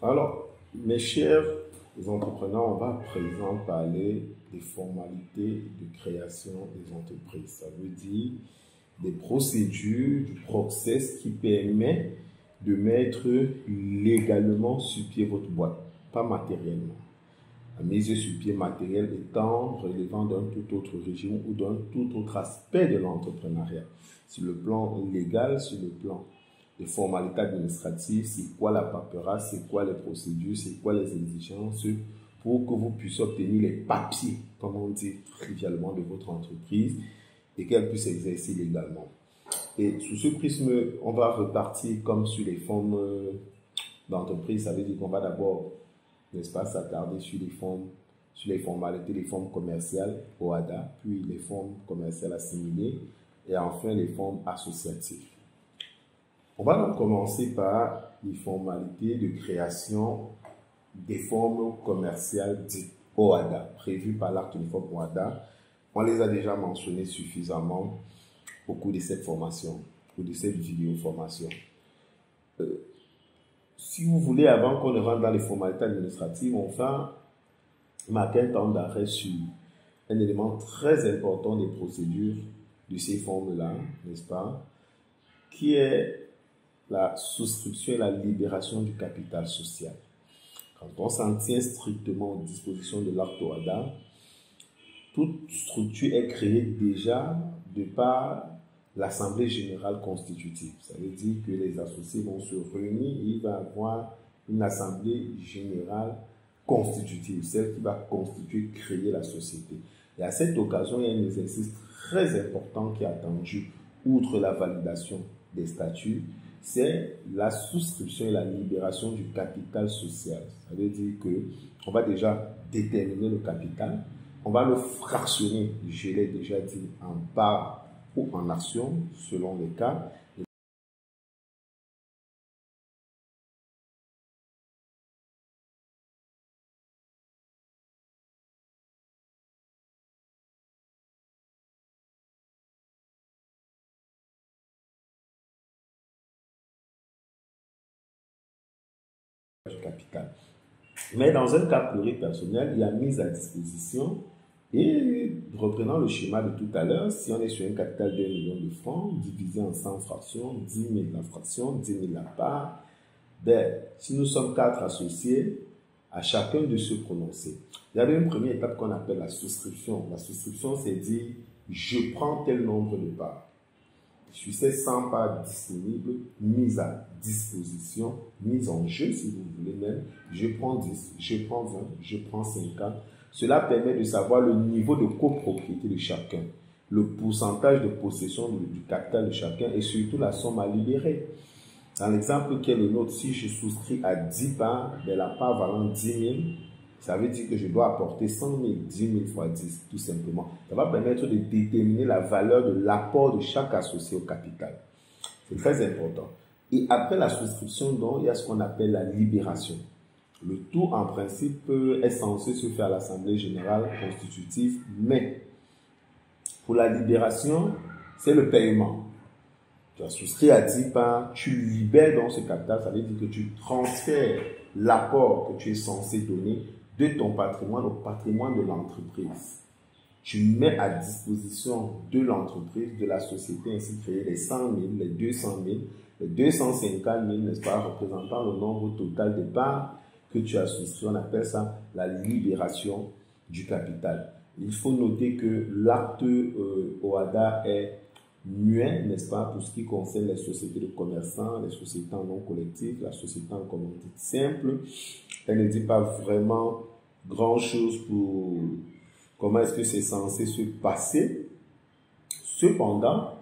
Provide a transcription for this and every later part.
Alors, mes chers entrepreneurs, on va à présent parler des formalités de création des entreprises. Ça veut dire des procédures, du process qui permet de mettre légalement sur pied votre boîte, pas matériellement. La mise sur pied matériel étant relevant d'un tout autre régime ou d'un tout autre aspect de l'entrepreneuriat. Sur le plan légal, sur le plan des formalités administratives, c'est quoi la paperasse, c'est quoi les procédures, c'est quoi les exigences pour que vous puissiez obtenir les papiers, comme on dit trivialement, de votre entreprise et qu'elle puisse exercer légalement. Et sous ce prisme, on va repartir comme sur les formes d'entreprise. Ça veut dire qu'on va d'abord, n'est-ce pas, s'attarder sur les formalités, les formes commerciales, OHADA, puis les formes commerciales assimilées et enfin les formes associatives. On va donc commencer par les formalités de création des formes commerciales dites OHADA, prévues par l'acte uniforme OHADA. On les a déjà mentionnées suffisamment au cours de cette formation, ou de cette vidéo formation. Si vous voulez, avant qu'on ne rentre dans les formalités administratives, on va marquer un temps d'arrêt sur un élément très important des procédures de ces formes-là, n'est-ce pas, qui est la souscription et la libération du capital social. Quand on s'en tient strictement aux dispositions de l'acte OHADA, toute structure est créée déjà de par l'Assemblée générale constitutive. Ça veut dire que les associés vont se réunir et il va y avoir une Assemblée générale constitutive, celle qui va constituer, créer la société. Et à cette occasion, il y a un exercice très important qui est attendu, outre la validation des statuts, c'est la souscription et la libération du capital social. Ça veut dire qu'on va déjà déterminer le capital, on va le fractionner, je l'ai déjà dit, en parts ou en actions, selon les cas. Du capital. Mais dans un cas pluripersonnel, il y a mise à disposition. Et reprenant le schéma de tout à l'heure, si on est sur un capital de 1 million de francs, divisé en 100 fractions, 10 000 la fraction, 10 000 la part, ben, si nous sommes 4 associés, à chacun de se prononcer. Il y avait une première étape qu'on appelle la souscription. La souscription, c'est dire, je prends tel nombre de parts. Sur ces 100 parts disponibles, mises à disposition, mises en jeu, si vous voulez même, je prends 10, je prends 20, je prends 50. Cela permet de savoir le niveau de copropriété de chacun, le pourcentage de possession du capital de chacun et surtout la somme à libérer. Dans l'exemple qui est le nôtre, si je souscris à 10 parts, de la part valant 10 000, ça veut dire que je dois apporter 100 000, 10 000 fois 10, tout simplement. Ça va permettre de déterminer la valeur de l'apport de chaque associé au capital. C'est très important. Et après la souscription, donc, il y a ce qu'on appelle la libération. Le tout, en principe, est censé se faire à l'Assemblée générale constitutive, mais pour la libération, c'est le paiement. Tu as souscrit à 10 parts, tu libères donc ce capital, ça veut dire que tu transfères l'apport que tu es censé donner de ton patrimoine au patrimoine de l'entreprise. Tu mets à disposition de l'entreprise, de la société ainsi créée, les 100 000, les 200 000, les 250 000, n'est-ce pas, représentant le nombre total de parts que tu as souscrit. On appelle ça la libération du capital. Il faut noter que l'acte OHADA est muet, n'est-ce pas, pour ce qui concerne les sociétés de commerçants, les sociétés en non collectif, la société en communauté simple. Elle ne dit pas vraiment grand-chose pour comment est-ce que c'est censé se passer. Cependant,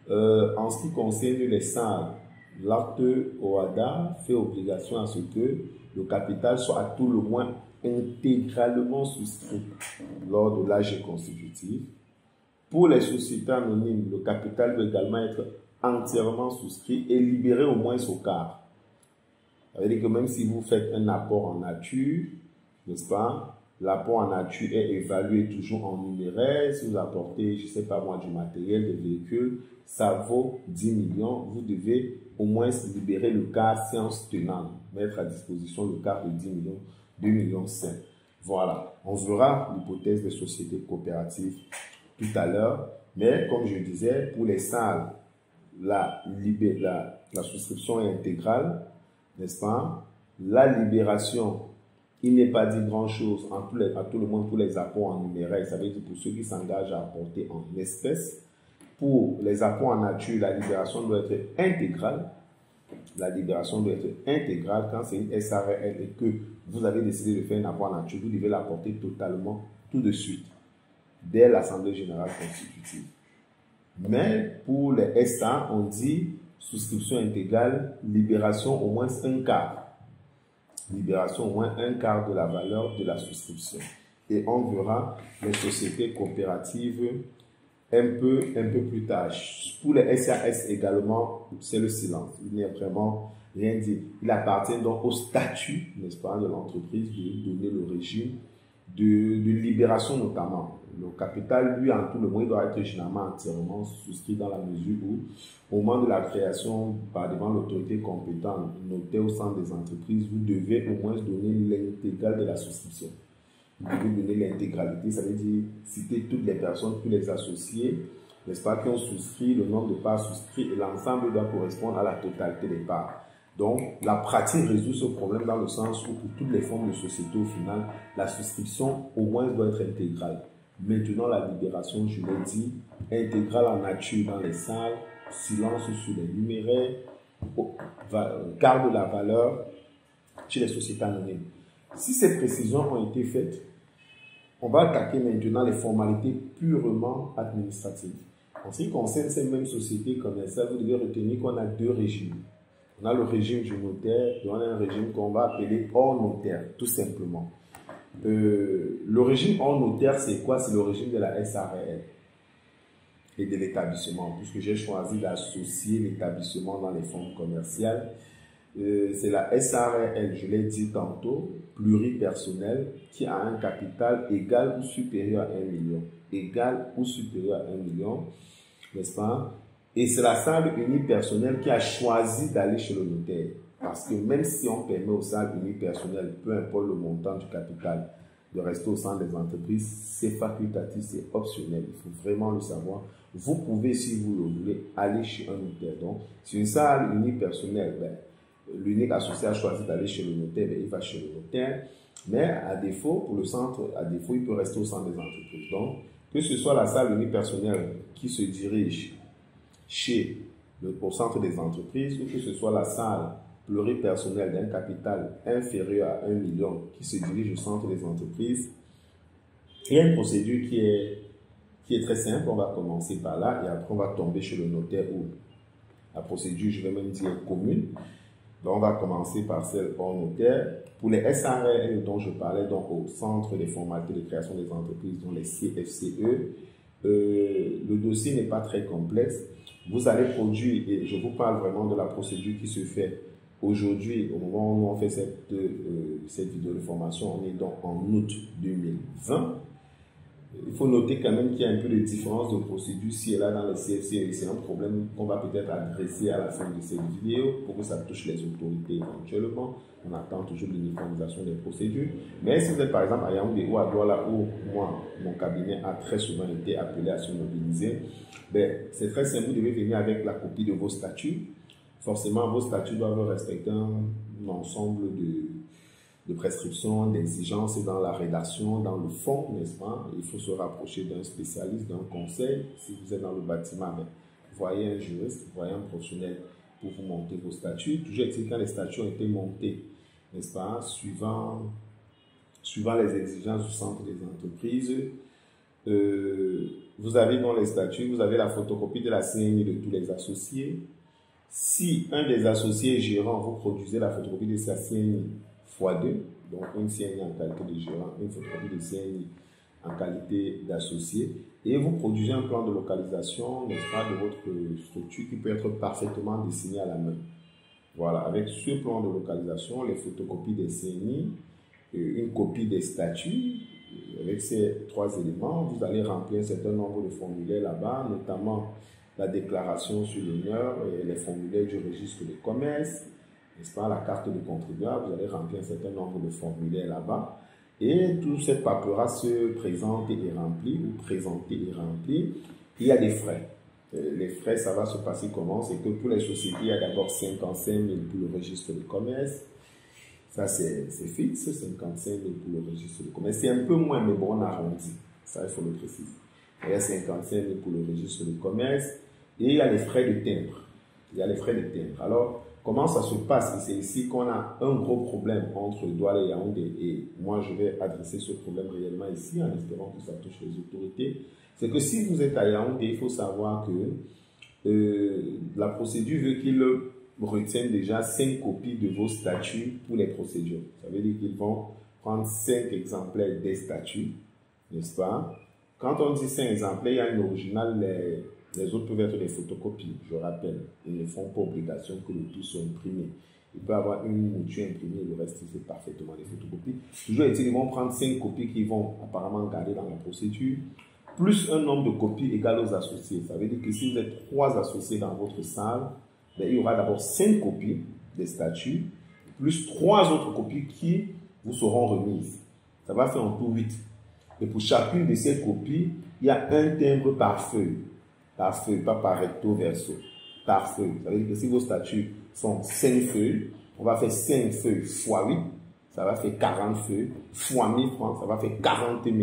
en ce qui concerne les SAR, l'acte OHADA fait obligation à ce que le capital soit à tout le moins intégralement souscrit lors de l'AG constitutif. Pour les sociétés anonymes, le capital doit également être entièrement souscrit et libéré au moins au quart. Ça veut dire que même si vous faites un apport en nature, n'est-ce pas, l'apport en nature est évalué toujours en numéraire. Si vous apportez, je ne sais pas moi, du matériel, des véhicules, ça vaut 10 millions. Vous devez au moins libérer le cas séance tenante, mettre à disposition le cas de 10 millions, 2 millions 5. Voilà, on verra l'hypothèse des sociétés coopératives tout à l'heure, mais comme je disais, pour les salles, la souscription est intégrale, n'est-ce pas? La libération, il n'est pas dit grand-chose à tout le monde pour les apports en numéraire, ça veut dire pour ceux qui s'engagent à apporter en espèces. Pour les apports en nature, la libération doit être intégrale. La libération doit être intégrale. Quand c'est une SARL et que vous avez décidé de faire un apport en nature, vous devez l'apporter totalement tout de suite, dès l'Assemblée générale constitutive. Mais pour les SA, on dit souscription intégrale, libération au moins un quart. Libération au moins un quart de la valeur de la souscription. Et on verra les sociétés coopératives un peu plus tard. Pour les SAS également, c'est le silence. Il n'y a vraiment rien dit. Il appartient donc au statut, n'est-ce pas, de l'entreprise de donner le régime de libération notamment. Le capital, lui, en tout le monde, il doit être généralement entièrement souscrit dans la mesure où, au moment de la création, par devant l'autorité compétente, notée au centre des entreprises, vous devez au moins donner l'intégrale de la souscription. Vous devez donner l'intégralité, ça veut dire citer toutes les personnes, tous les associés, n'est-ce pas, qui ont souscrit, le nombre de parts souscrits, et l'ensemble doit correspondre à la totalité des parts. Donc, la pratique résout ce problème dans le sens où, pour toutes les formes de société, au final, la souscription, au moins, doit être intégrale. Maintenant, la libération, je l'ai dit, intégrale en nature dans les salles, silence sur les numéraires, quart de la valeur chez les sociétés anonymes. Si ces précisions ont été faites, on va attaquer maintenant les formalités purement administratives. En ce qui concerne ces mêmes sociétés commerciales, vous devez retenir qu'on a deux régimes. On a le régime du notaire et on a un régime qu'on va appeler hors notaire, tout simplement. Le régime hors notaire, c'est quoi? C'est le régime de la SARL et de l'établissement, puisque j'ai choisi d'associer l'établissement dans les formes commerciales. C'est la SARL, je l'ai dit tantôt, pluripersonnelle, qui a un capital égal ou supérieur à 1 million. Égal ou supérieur à 1 million, n'est-ce pas? Et c'est la salle unipersonnelle qui a choisi d'aller chez le notaire. Parce que même si on permet aux salles unipersonnelles, peu importe le montant du capital, de rester au sein des entreprises, c'est facultatif, c'est optionnel. Il faut vraiment le savoir. Vous pouvez, si vous le voulez, aller chez un notaire. Donc, si une salle unipersonnelle, l'unique associé a choisi d'aller chez le notaire, il va chez le notaire. Mais à défaut, pour le centre, à défaut, il peut rester au sein des entreprises. Donc, que ce soit la salle unipersonnelle qui se dirige au centre des entreprises, ou que ce soit la salle pluripersonnelle d'un capital inférieur à 1 million qui se dirige au centre des entreprises, il y a une procédure qui est très simple. On va commencer par là et après on va tomber chez le notaire ou la procédure, je vais même dire commune. Donc on va commencer par celle hors notaire. Pour les SARL dont je parlais, donc au centre des formalités de création des entreprises, dont les CFCE, le dossier n'est pas très complexe. Vous allez produire, et je vous parle vraiment de la procédure qui se fait aujourd'hui, au moment où on fait cette vidéo de formation, on est donc en août 2020. Il faut noter quand même qu'il y a un peu de différence de procédure ici et là dans les CFC. C'est un problème qu'on va peut-être adresser à la fin de cette vidéo pour que ça touche les autorités éventuellement. On attend toujours l'uniformisation des procédures. Mais si vous êtes par exemple à Yaoundé ou à Douala, où moi, mon cabinet a très souvent été appelé à se mobiliser, c'est très simple. Vous devez venir avec la copie de vos statuts. Forcément, vos statuts doivent respecter un ensemble de prescriptions, d'exigences dans la rédaction, dans le fond, n'est-ce pas? Il faut se rapprocher d'un spécialiste, d'un conseil. Si vous êtes dans le bâtiment, voyez un juriste, voyez un professionnel pour vous monter vos statuts. Toujours est-il quand les statuts ont été montés, n'est-ce pas? Suivant les exigences du centre des entreprises, vous avez dans les statuts, vous avez la photocopie de la CNI de tous les associés. Si un des associés gérants, vous produisez la photocopie de sa CNI x2, donc une CNI en qualité de gérant, une photocopie de CNI en qualité d'associé, et vous produisez un plan de localisation, n'est-ce pas, de votre structure qui peut être parfaitement dessiné à la main. Voilà, avec ce plan de localisation, les photocopies des CNI, une copie des statuts, avec ces trois éléments, vous allez remplir un certain nombre de formulaires là-bas, notamment la déclaration sur l'honneur, les formulaires du registre de commerce, n'est-ce pas, la carte de contribuable, vous allez remplir un certain nombre de formulaires là-bas. Et toute cette paperasse se présente et remplie, ou présentée et remplie. Il y a des frais. Les frais, ça va se passer comment? C'est que pour les sociétés, il y a d'abord 55 000 pour le registre de commerce. Ça, c'est fixe, 55 000 pour le registre de commerce. C'est un peu moins, mais bon, on arrondit. Ça, il faut le préciser. Il y a 55 000 pour le registre de commerce. Et il y a les frais de timbre. Il y a les frais de timbre. Alors, comment ça se passe? C'est ici qu'on a un gros problème entre Douala et Yaoundé. Et moi, je vais adresser ce problème réellement ici, en espérant que ça touche les autorités. C'est que si vous êtes à Yaoundé, il faut savoir que la procédure veut qu'il retiennent déjà 5 copies de vos statuts pour les procédures. Ça veut dire qu'ils vont prendre 5 exemplaires des statuts, n'est-ce pas? Quand on dit 5 exemplaires, il y a une originale, les autres peuvent être des photocopies, je rappelle. Ils ne font pas obligation que le tout soit imprimé. Il peut y avoir une mouture imprimée, le reste c'est parfaitement des photocopies. Toujours est-il, ils vont prendre 5 copies qu'ils vont apparemment garder dans la procédure, plus un nombre de copies égal aux associés. Ça veut dire que si vous êtes 3 associés dans votre salle, ben, il y aura d'abord 5 copies des statuts, plus 3 autres copies qui vous seront remises. Ça va faire en tout 8. Et pour chacune de ces copies, il y a un timbre par feuille. Par feuille, pas par recto verso. Par feuille. Ça veut dire que si vos statuts sont 5 feuilles, on va faire 5 feuilles fois 8. Ça va faire 40 feuilles. Fois 1000 francs, ça va faire 40 000.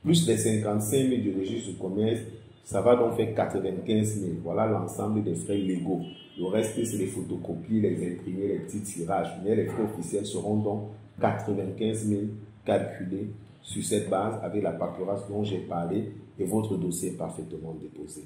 Plus les 55 000 du registre du commerce, ça va donc faire 95 000. Voilà l'ensemble des frais légaux. Le reste, c'est les photocopies, les imprimés, les petits tirages. Mais les frais officiels seront donc 95 000 calculés sur cette base avec la paperasse dont j'ai parlé et votre dossier est parfaitement déposé.